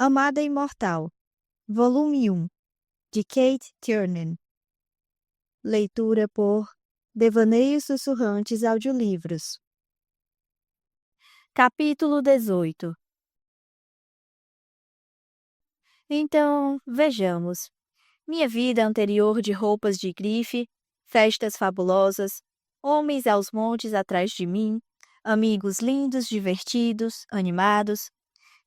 Amada Imortal, Volume 1, de Kate Tiernan. Leitura por Devaneios Sussurrantes Audiolivros. Capítulo 18. Então, vejamos. Minha vida anterior de roupas de grife, festas fabulosas, homens aos montes atrás de mim, amigos lindos, divertidos, animados,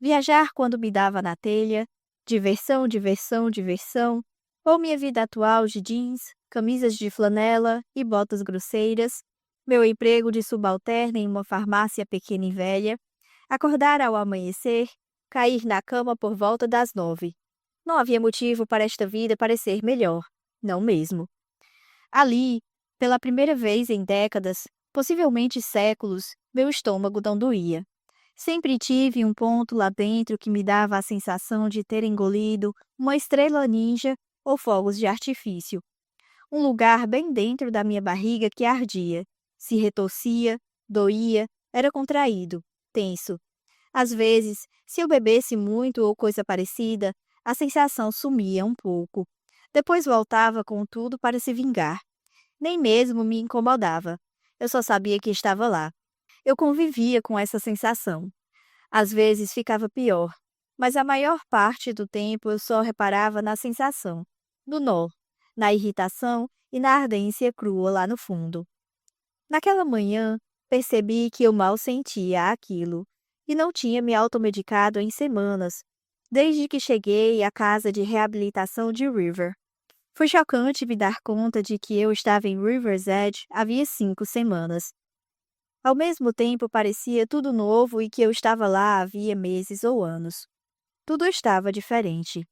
viajar quando me dava na telha, diversão, diversão, diversão, ou minha vida atual de jeans, camisas de flanela e botas grosseiras, meu emprego de subalterna em uma farmácia pequena e velha, acordar ao amanhecer, cair na cama por volta das 9. Não havia motivo para esta vida parecer melhor, não mesmo. Ali, pela primeira vez em décadas, possivelmente séculos, meu estômago não doía. Sempre tive um ponto lá dentro que me dava a sensação de ter engolido uma estrela ninja ou fogos de artifício. Um lugar bem dentro da minha barriga que ardia, se retorcia, doía, era contraído, tenso. Às vezes, se eu bebesse muito ou coisa parecida, a sensação sumia um pouco. Depois voltava com tudo para se vingar. Nem mesmo me incomodava. Eu só sabia que estava lá. Eu convivia com essa sensação. Às vezes ficava pior, mas a maior parte do tempo eu só reparava na sensação, no nó, na irritação e na ardência crua lá no fundo. Naquela manhã, percebi que eu mal sentia aquilo e não tinha me automedicado em semanas, desde que cheguei à casa de reabilitação de River. Foi chocante me dar conta de que eu estava em River's Edge havia 5 semanas. Ao mesmo tempo, parecia tudo novo e que eu estava lá havia meses ou anos. Tudo estava diferente.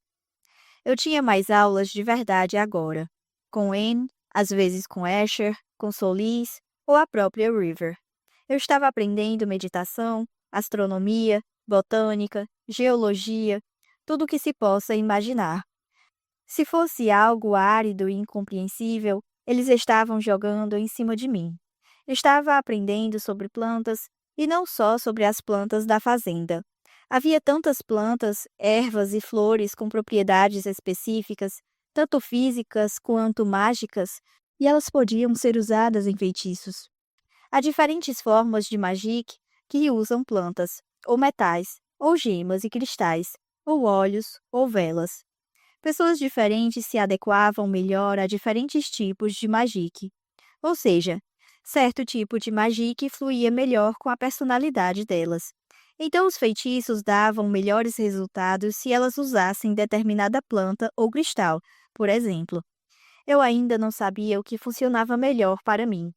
Eu tinha mais aulas de verdade agora, com Anne, às vezes com Asher, com Solis ou a própria River. Eu estava aprendendo meditação, astronomia, botânica, geologia, tudo o que se possa imaginar. Se fosse algo árido e incompreensível, eles estavam jogando em cima de mim. Estava aprendendo sobre plantas, e não só sobre as plantas da fazenda. Havia tantas plantas, ervas e flores com propriedades específicas, tanto físicas quanto mágicas, e elas podiam ser usadas em feitiços. Há diferentes formas de magic que usam plantas, ou metais, ou gemas e cristais, ou óleos, ou velas. Pessoas diferentes se adequavam melhor a diferentes tipos de magic. Ou seja, certo tipo de magic fluía melhor com a personalidade delas. Então os feitiços davam melhores resultados se elas usassem determinada planta ou cristal, por exemplo. Eu ainda não sabia o que funcionava melhor para mim.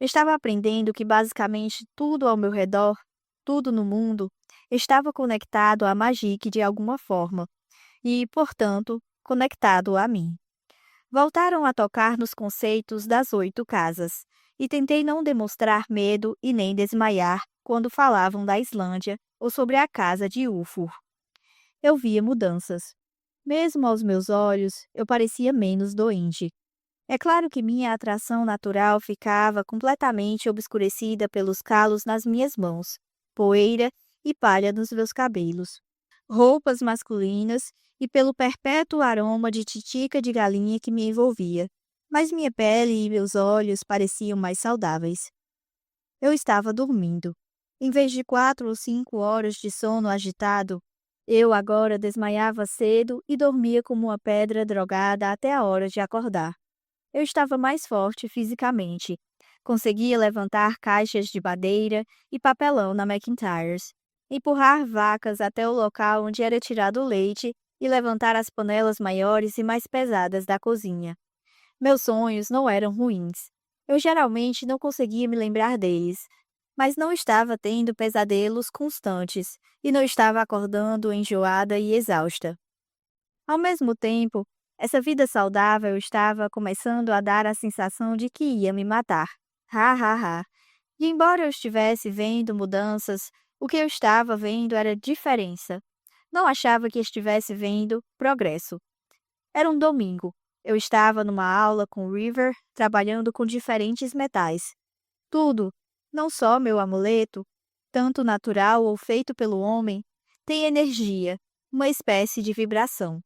Estava aprendendo que basicamente tudo ao meu redor, tudo no mundo, estava conectado à magic de alguma forma e, portanto, conectado a mim. Voltaram a tocar nos conceitos das 8 casas, e tentei não demonstrar medo e nem desmaiar quando falavam da Islândia ou sobre a casa de Ufur. Eu via mudanças. Mesmo aos meus olhos, eu parecia menos doente. É claro que minha atração natural ficava completamente obscurecida pelos calos nas minhas mãos, poeira e palha nos meus cabelos, roupas masculinas e pelo perpétuo aroma de titica de galinha que me envolvia, mas minha pele e meus olhos pareciam mais saudáveis. Eu estava dormindo. Em vez de 4 ou 5 horas de sono agitado, eu agora desmaiava cedo e dormia como uma pedra drogada até a hora de acordar. Eu estava mais forte fisicamente. Conseguia levantar caixas de madeira e papelão na McIntyres, empurrar vacas até o local onde era tirado o leite e levantar as panelas maiores e mais pesadas da cozinha. Meus sonhos não eram ruins. Eu geralmente não conseguia me lembrar deles, mas não estava tendo pesadelos constantes e não estava acordando enjoada e exausta. Ao mesmo tempo, essa vida saudável estava começando a dar a sensação de que ia me matar. Ha, ha, ha. E embora eu estivesse vendo mudanças, o que eu estava vendo era diferença. Não achava que estivesse vendo progresso. Era um domingo. Eu estava numa aula com River, trabalhando com diferentes metais. Tudo, não só meu amuleto, tanto natural ou feito pelo homem, tem energia, uma espécie de vibração.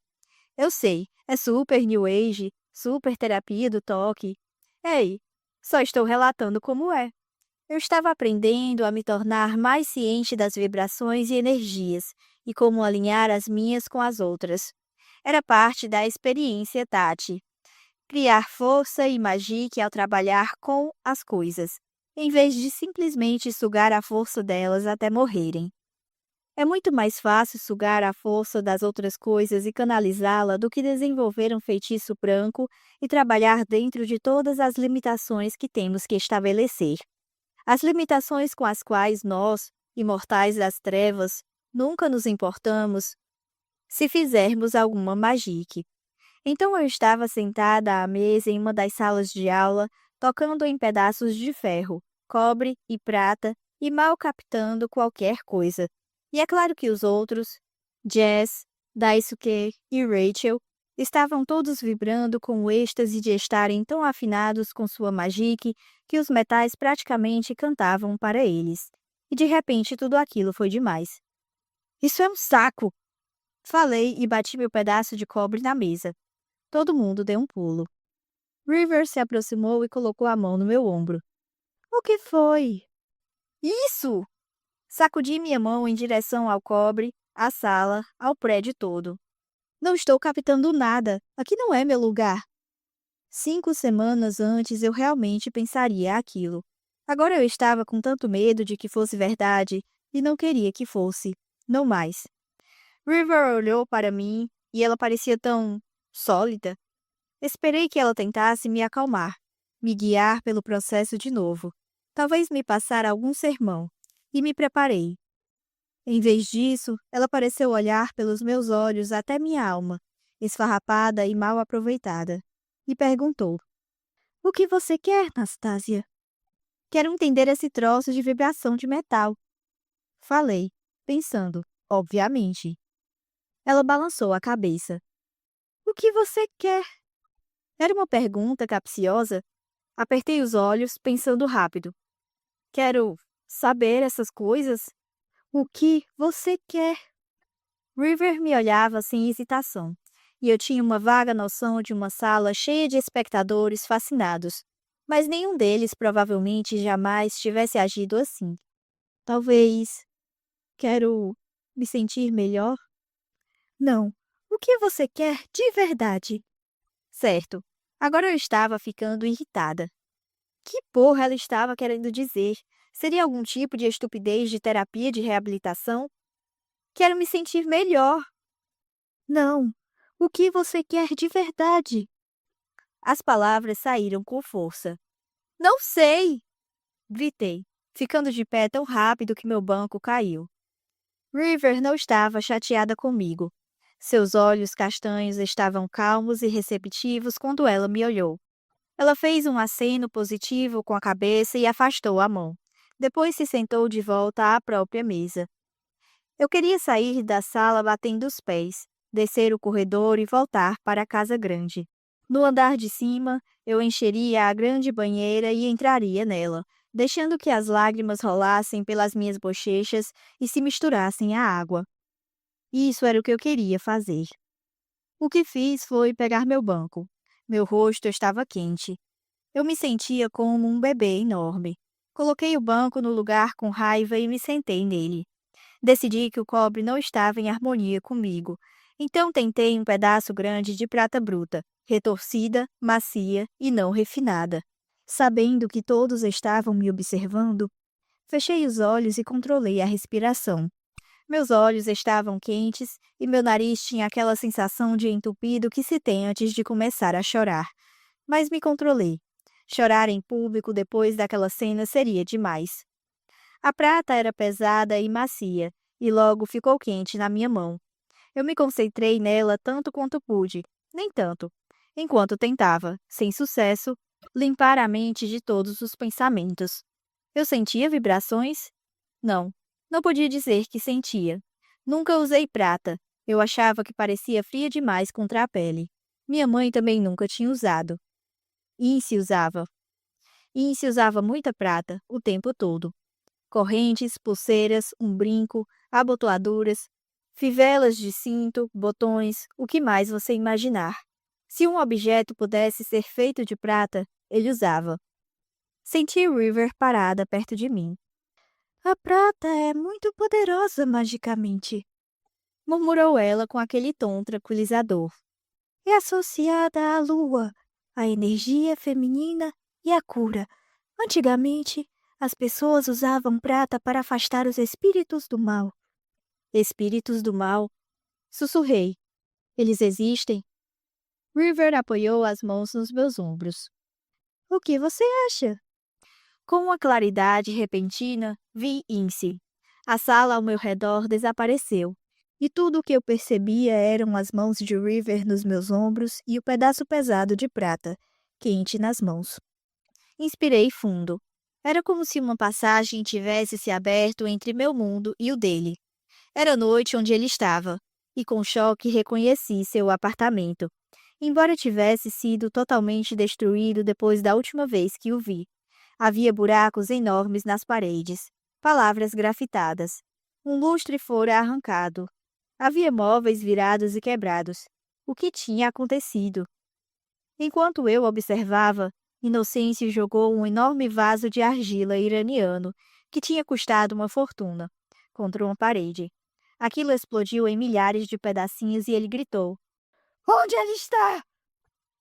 Eu sei, é super New Age, super terapia do toque. Ei, só estou relatando como é. Eu estava aprendendo a me tornar mais ciente das vibrações e energias e como alinhar as minhas com as outras. Era parte da experiência Tati. Criar força e magia ao trabalhar com as coisas, em vez de simplesmente sugar a força delas até morrerem. É muito mais fácil sugar a força das outras coisas e canalizá-la do que desenvolver um feitiço branco e trabalhar dentro de todas as limitações que temos que estabelecer. As limitações com as quais nós, imortais das trevas, nunca nos importamos se fizermos alguma magia. Então eu estava sentada à mesa em uma das salas de aula, tocando em pedaços de ferro, cobre e prata e mal captando qualquer coisa. E é claro que os outros, Jess, Daisuke e Rachel, estavam todos vibrando com o êxtase de estarem tão afinados com sua magia que os metais praticamente cantavam para eles. E de repente tudo aquilo foi demais. Isso é um saco! Falei e bati meu pedaço de cobre na mesa. Todo mundo deu um pulo. River se aproximou e colocou a mão no meu ombro. O que foi? Isso! Sacudi minha mão em direção ao cobre, à sala, ao prédio todo. Não estou captando nada. Aqui não é meu lugar. 5 semanas antes eu realmente pensaria aquilo. Agora eu estava com tanto medo de que fosse verdade e não queria que fosse. Não mais. River olhou para mim e ela parecia tão sólida. Esperei que ela tentasse me acalmar, me guiar pelo processo de novo, talvez me passar algum sermão, e me preparei. Em vez disso, ela pareceu olhar pelos meus olhos até minha alma, esfarrapada e mal aproveitada, e perguntou: O que você quer, Nastásia? Quero entender esse troço de vibração de metal. Falei, pensando, obviamente. Ela balançou a cabeça. O que você quer? Era uma pergunta capciosa. Apertei os olhos, pensando rápido. Quero saber essas coisas? O que você quer? River me olhava sem hesitação, e eu tinha uma vaga noção de uma sala cheia de espectadores fascinados, mas nenhum deles provavelmente jamais tivesse agido assim. Talvez. Quero me sentir melhor? Não. O que você quer de verdade? Certo. Agora eu estava ficando irritada. Que porra ela estava querendo dizer? Seria algum tipo de estupidez de terapia de reabilitação? Quero me sentir melhor. Não. O que você quer de verdade? As palavras saíram com força. Não sei! Gritei, ficando de pé tão rápido que meu banco caiu. River não estava chateada comigo. Seus olhos castanhos estavam calmos e receptivos quando ela me olhou. Ela fez um aceno positivo com a cabeça e afastou a mão. Depois se sentou de volta à própria mesa. Eu queria sair da sala batendo os pés, descer o corredor e voltar para a casa grande. No andar de cima, eu encheria a grande banheira e entraria nela, deixando que as lágrimas rolassem pelas minhas bochechas e se misturassem à água. Isso era o que eu queria fazer. O que fiz foi pegar meu banco. Meu rosto estava quente. Eu me sentia como um bebê enorme. Coloquei o banco no lugar com raiva e me sentei nele. Decidi que o cobre não estava em harmonia comigo, então tentei um pedaço grande de prata bruta, retorcida, macia e não refinada. Sabendo que todos estavam me observando, fechei os olhos e controlei a respiração. Meus olhos estavam quentes e meu nariz tinha aquela sensação de entupido que se tem antes de começar a chorar. Mas me controlei. Chorar em público depois daquela cena seria demais. A prata era pesada e macia, e logo ficou quente na minha mão. Eu me concentrei nela tanto quanto pude, nem tanto, enquanto tentava, sem sucesso, limpar a mente de todos os pensamentos. Eu sentia vibrações? Não, não podia dizer que sentia. Nunca usei prata. Eu achava que parecia fria demais contra a pele. Minha mãe também nunca tinha usado. Ince usava. Ince usava muita prata, o tempo todo. Correntes, pulseiras, um brinco, abotoaduras. Fivelas de cinto, botões, o que mais você imaginar. Se um objeto pudesse ser feito de prata, ele usava. Senti River parada perto de mim. A prata é muito poderosa magicamente, murmurou ela com aquele tom tranquilizador. É associada à lua, à energia feminina e à cura. Antigamente, as pessoas usavam prata para afastar os espíritos do mal. Espíritos do mal? Sussurrei. Eles existem? River apoiou as mãos nos meus ombros. O que você acha? Com uma claridade repentina, vi Incy. A sala ao meu redor desapareceu, e tudo o que eu percebia eram as mãos de River nos meus ombros e o pedaço pesado de prata, quente nas mãos. Inspirei fundo. Era como se uma passagem tivesse se aberto entre meu mundo e o dele. Era a noite onde ele estava, e com choque reconheci seu apartamento, embora tivesse sido totalmente destruído depois da última vez que o vi. Havia buracos enormes nas paredes, palavras grafitadas. Um lustre fora arrancado. Havia móveis virados e quebrados. O que tinha acontecido? Enquanto eu observava, Inocêncio jogou um enorme vaso de argila iraniano, que tinha custado uma fortuna, contra uma parede. Aquilo explodiu em milhares de pedacinhos e ele gritou: Onde ele está?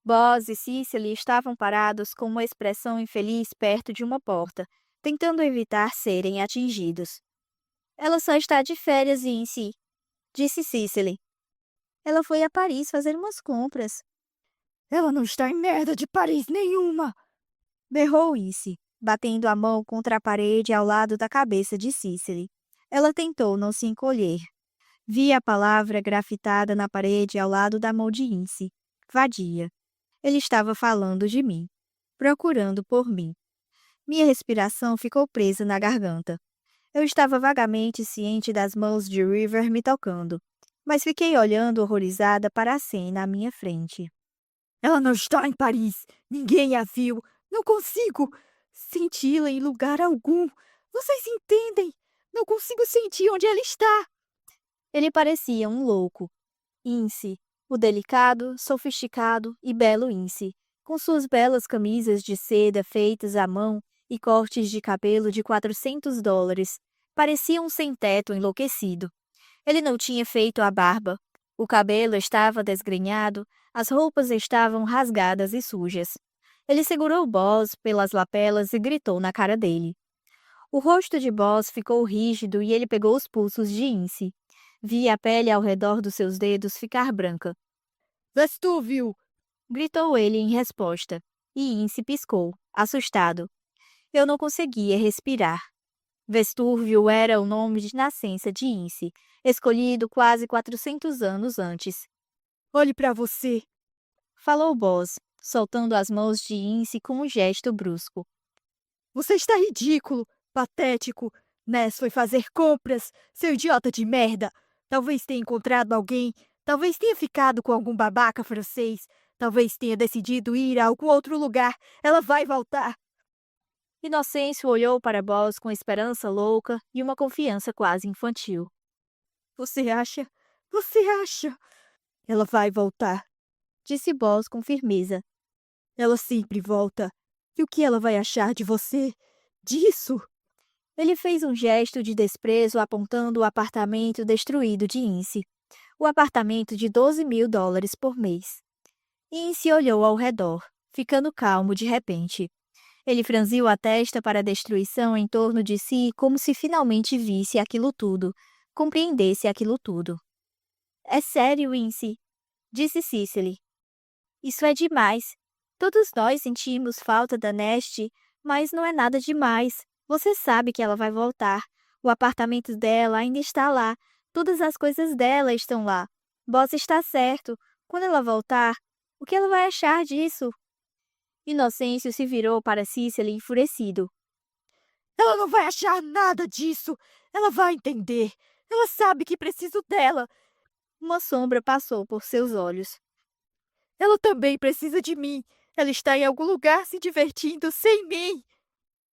Boz e Cicely estavam parados com uma expressão infeliz perto de uma porta, tentando evitar serem atingidos. Ela só está de férias em si, disse Cicely. Ela foi a Paris fazer umas compras. Ela não está em merda de Paris nenhuma! Berrou Issy, batendo a mão contra a parede ao lado da cabeça de Cicely. Ela tentou não se encolher. Vi a palavra grafitada na parede ao lado da mão de Issy. Vadia. Ele estava falando de mim, procurando por mim. Minha respiração ficou presa na garganta. Eu estava vagamente ciente das mãos de River me tocando, mas fiquei olhando horrorizada para a cena à minha frente. Ela não está em Paris. Ninguém a viu. Não consigo senti-la em lugar algum. Vocês entendem? Não consigo sentir onde ela está. Ele parecia um louco. Incy, o delicado, sofisticado e belo Incy, com suas belas camisas de seda feitas à mão e cortes de cabelo de $400, parecia um sem-teto enlouquecido. Ele não tinha feito a barba. O cabelo estava desgrenhado, as roupas estavam rasgadas e sujas. Ele segurou Boz pelas lapelas e gritou na cara dele. O rosto de Boz ficou rígido e ele pegou os pulsos de Incy. Vi a pele ao redor dos seus dedos ficar branca. Vestúvio! Gritou ele em resposta, e Incy piscou, assustado. Eu não conseguia respirar. Vestúvio era o nome de nascença de Incy, escolhido quase 400 anos antes. Olhe para você, falou Boz, soltando as mãos de Incy com um gesto brusco. Você está ridículo, patético. Ness foi fazer compras, seu idiota de merda. Talvez tenha encontrado alguém, talvez tenha ficado com algum babaca francês, talvez tenha decidido ir a algum outro lugar. Ela vai voltar. Inocêncio olhou para Boz com esperança louca e uma confiança quase infantil. Você acha? Você acha? Ela vai voltar, disse Boz com firmeza. Ela sempre volta. E o que ela vai achar de você? Disso? Ele fez um gesto de desprezo apontando o apartamento destruído de Incy. O apartamento de $12.000 por mês. Incy olhou ao redor, ficando calmo de repente. Ele franziu a testa para a destruição em torno de si como se finalmente visse aquilo tudo, compreendesse aquilo tudo. É sério, Incy, disse Cicely. Isso é demais. Todos nós sentimos falta da Nest, mas não é nada demais. Você sabe que ela vai voltar. O apartamento dela ainda está lá. Todas as coisas dela estão lá. Boss está certo. Quando ela voltar, o que ela vai achar disso? Inocêncio se virou para Cicely enfurecido. Ela não vai achar nada disso. Ela vai entender. Ela sabe que preciso dela. Uma sombra passou por seus olhos. Ela também precisa de mim. Ela está em algum lugar se divertindo sem mim.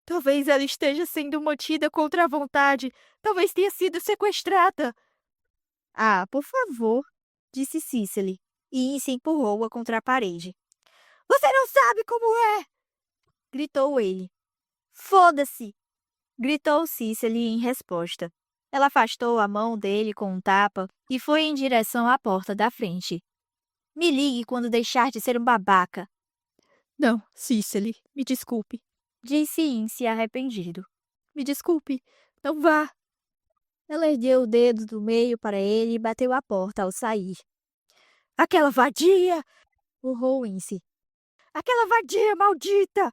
Talvez ela esteja sendo mantida contra a vontade. Talvez tenha sido sequestrada. Ah, por favor, disse Cicely, e se empurrou-a contra a parede. Você não sabe como é! Gritou ele. Foda-se! Gritou Cicely em resposta. Ela afastou a mão dele com um tapa e foi em direção à porta da frente. Me ligue quando deixar de ser um babaca, Não, Cicely, me desculpe. disse Ince arrependido. Me desculpe. Não vá. Ela ergueu o dedo do meio para ele e bateu a porta ao sair. Aquela vadia! Urrou Ince. Aquela vadia maldita!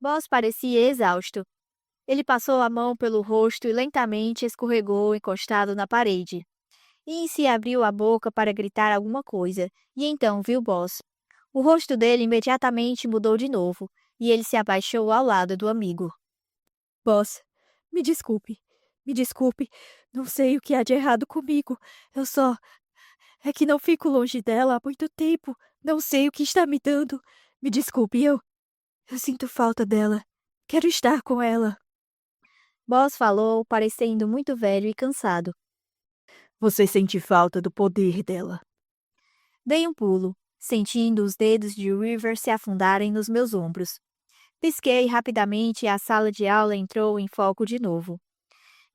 Boss parecia exausto. Ele passou a mão pelo rosto e lentamente escorregou encostado na parede. Ince abriu a boca para gritar alguma coisa, e então viu Boss. O rosto dele imediatamente mudou de novo, e ele se abaixou ao lado do amigo. Boss, me desculpe. Me desculpe. Não sei o que há de errado comigo. Eu só. É que não fico longe dela há muito tempo. Não sei o que está me dando. Me desculpe, eu sinto falta dela. Quero estar com ela. Boss falou, parecendo muito velho e cansado. Você sente falta do poder dela. Dei um pulo, sentindo os dedos de River se afundarem nos meus ombros. Pisquei rapidamente e a sala de aula entrou em foco de novo.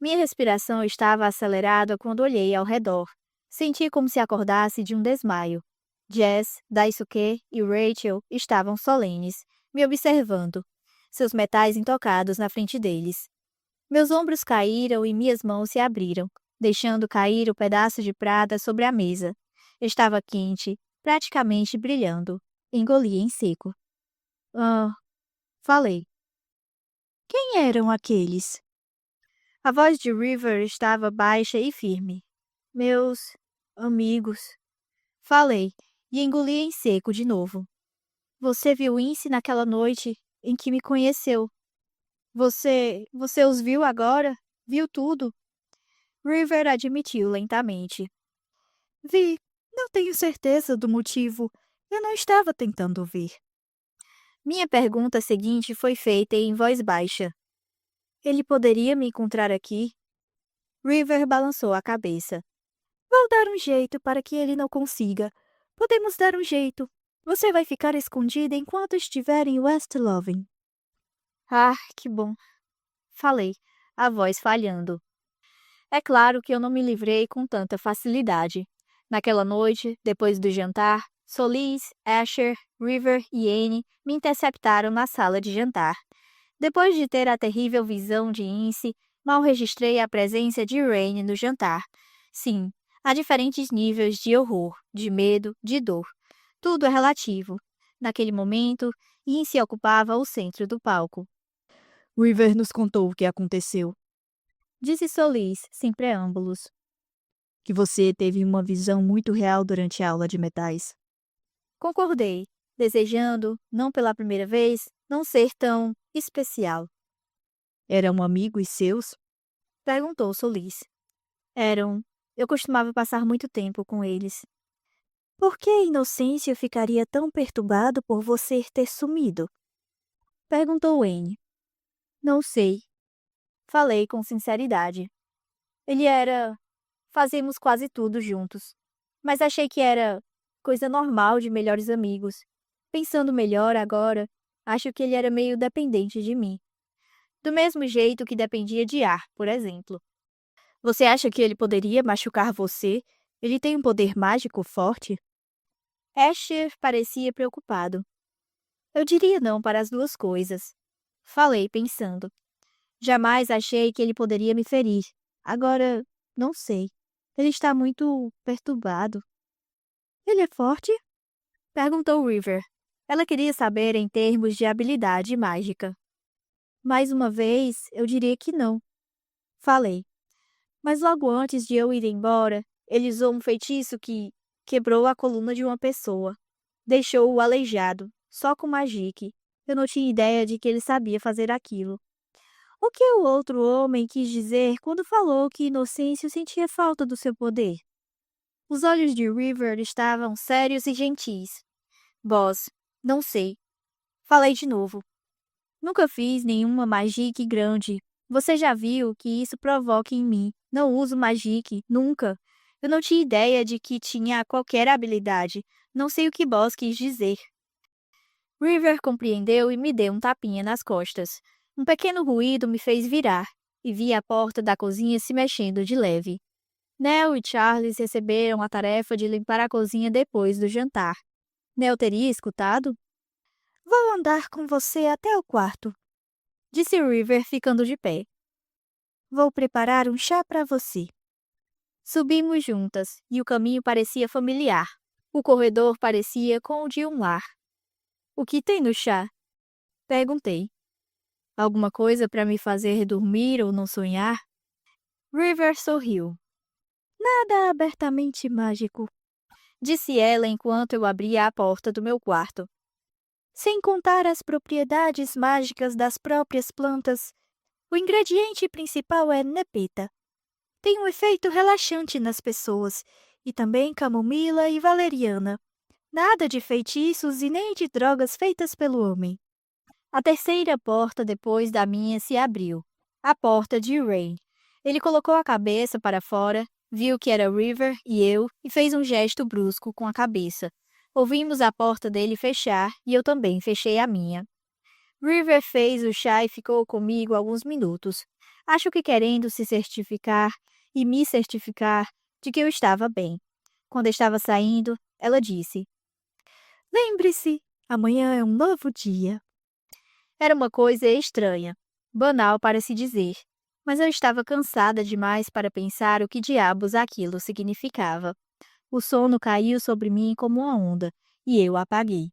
Minha respiração estava acelerada quando olhei ao redor. Senti como se acordasse de um desmaio. Jess, Daisuke e Rachel estavam solenes, me observando, seus metais intocados na frente deles. Meus ombros caíram e minhas mãos se abriram, deixando cair o pedaço de prata sobre a mesa. Estava quente, praticamente brilhando. Engoli em seco. Ah, falei. Quem eram aqueles? A voz de River estava baixa e firme. Meus amigos. Falei, e engoli em seco de novo. Você viu Ince naquela noite em que me conheceu. Você os viu agora? Viu tudo? River admitiu lentamente. Vi. Não tenho certeza do motivo. Eu não estava tentando ver. Minha pergunta seguinte foi feita em voz baixa. Ele poderia me encontrar aqui? River balançou a cabeça. Vou dar um jeito para que ele não consiga. Podemos dar um jeito. Você vai ficar escondida enquanto estiver em West Loving. Ah, que bom. Falei, a voz falhando. É claro que eu não me livrei com tanta facilidade. Naquela noite, depois do jantar, Solis, Asher, River e Anne me interceptaram na sala de jantar. Depois de ter a terrível visão de Ince, mal registrei a presença de Rain no jantar. Sim, há diferentes níveis de horror, de medo, de dor. Tudo é relativo. Naquele momento, Ince ocupava o centro do palco. River nos contou o que aconteceu. Disse Solis, sem preâmbulos. Que você teve uma visão muito real durante a aula de metais. Concordei, desejando, não pela primeira vez, não ser tão especial. Eram amigos seus? Perguntou Solis. Eram. Eu costumava passar muito tempo com eles. Por que Inocêncio ficaria tão perturbado por você ter sumido? Perguntou Anne. Não sei. Falei com sinceridade. Ele era. Fazíamos quase tudo juntos. Mas achei que era coisa normal de melhores amigos. Pensando melhor agora, acho que ele era meio dependente de mim. Do mesmo jeito que dependia de ar, por exemplo. Você acha que ele poderia machucar você? Ele tem um poder mágico forte? Asher parecia preocupado. Eu diria não para as duas coisas. Falei pensando. Jamais achei que ele poderia me ferir. Agora, não sei. Ele está muito perturbado. Ele é forte? Perguntou River. Ela queria saber em termos de habilidade mágica. Mais uma vez, eu diria que não. Falei. Mas logo antes de eu ir embora, ele usou um feitiço que quebrou a coluna de uma pessoa. Deixou-o aleijado, só com magique. Eu não tinha ideia de que ele sabia fazer aquilo. O que o outro homem quis dizer quando falou que Inocêncio sentia falta do seu poder? Os olhos de River estavam sérios e gentis. Boss, não sei. Falei de novo. Nunca fiz nenhuma magique grande. Você já viu que isso provoca em mim. Não uso magique, nunca. Eu não tinha ideia de que tinha qualquer habilidade. Não sei o que Boss quis dizer. River compreendeu e me deu um tapinha nas costas. Um pequeno ruído me fez virar e vi a porta da cozinha se mexendo de leve. Nell e Charles receberam a tarefa de limpar a cozinha depois do jantar. Nell teria escutado? Vou andar com você até o quarto, Disse River ficando de pé. vou preparar um chá para você. Subimos juntas e o caminho parecia familiar. O corredor parecia com o de um lar. O que tem no chá? Perguntei. Alguma coisa para me fazer dormir ou não sonhar? River sorriu. Nada abertamente mágico, Disse ela enquanto eu abria a porta do meu quarto. sem contar as propriedades mágicas das próprias plantas. O ingrediente principal é nepeta. Tem um efeito relaxante nas pessoas, e também camomila e valeriana. Nada de feitiços e nem de drogas feitas pelo homem. A terceira porta depois da minha se abriu. A porta de Ray. Ele colocou a cabeça para fora, viu que era River e eu e fez um gesto brusco com a cabeça. Ouvimos a porta dele fechar e eu também fechei a minha. River fez o chá e ficou comigo alguns minutos. Acho que querendo se certificar e me certificar de que eu estava bem. Quando estava saindo, ela disse: Lembre-se, amanhã é um novo dia. Era uma coisa estranha, banal para se dizer, mas eu estava cansada demais para pensar o que diabos aquilo significava. O sono caiu sobre mim como uma onda, e eu apaguei.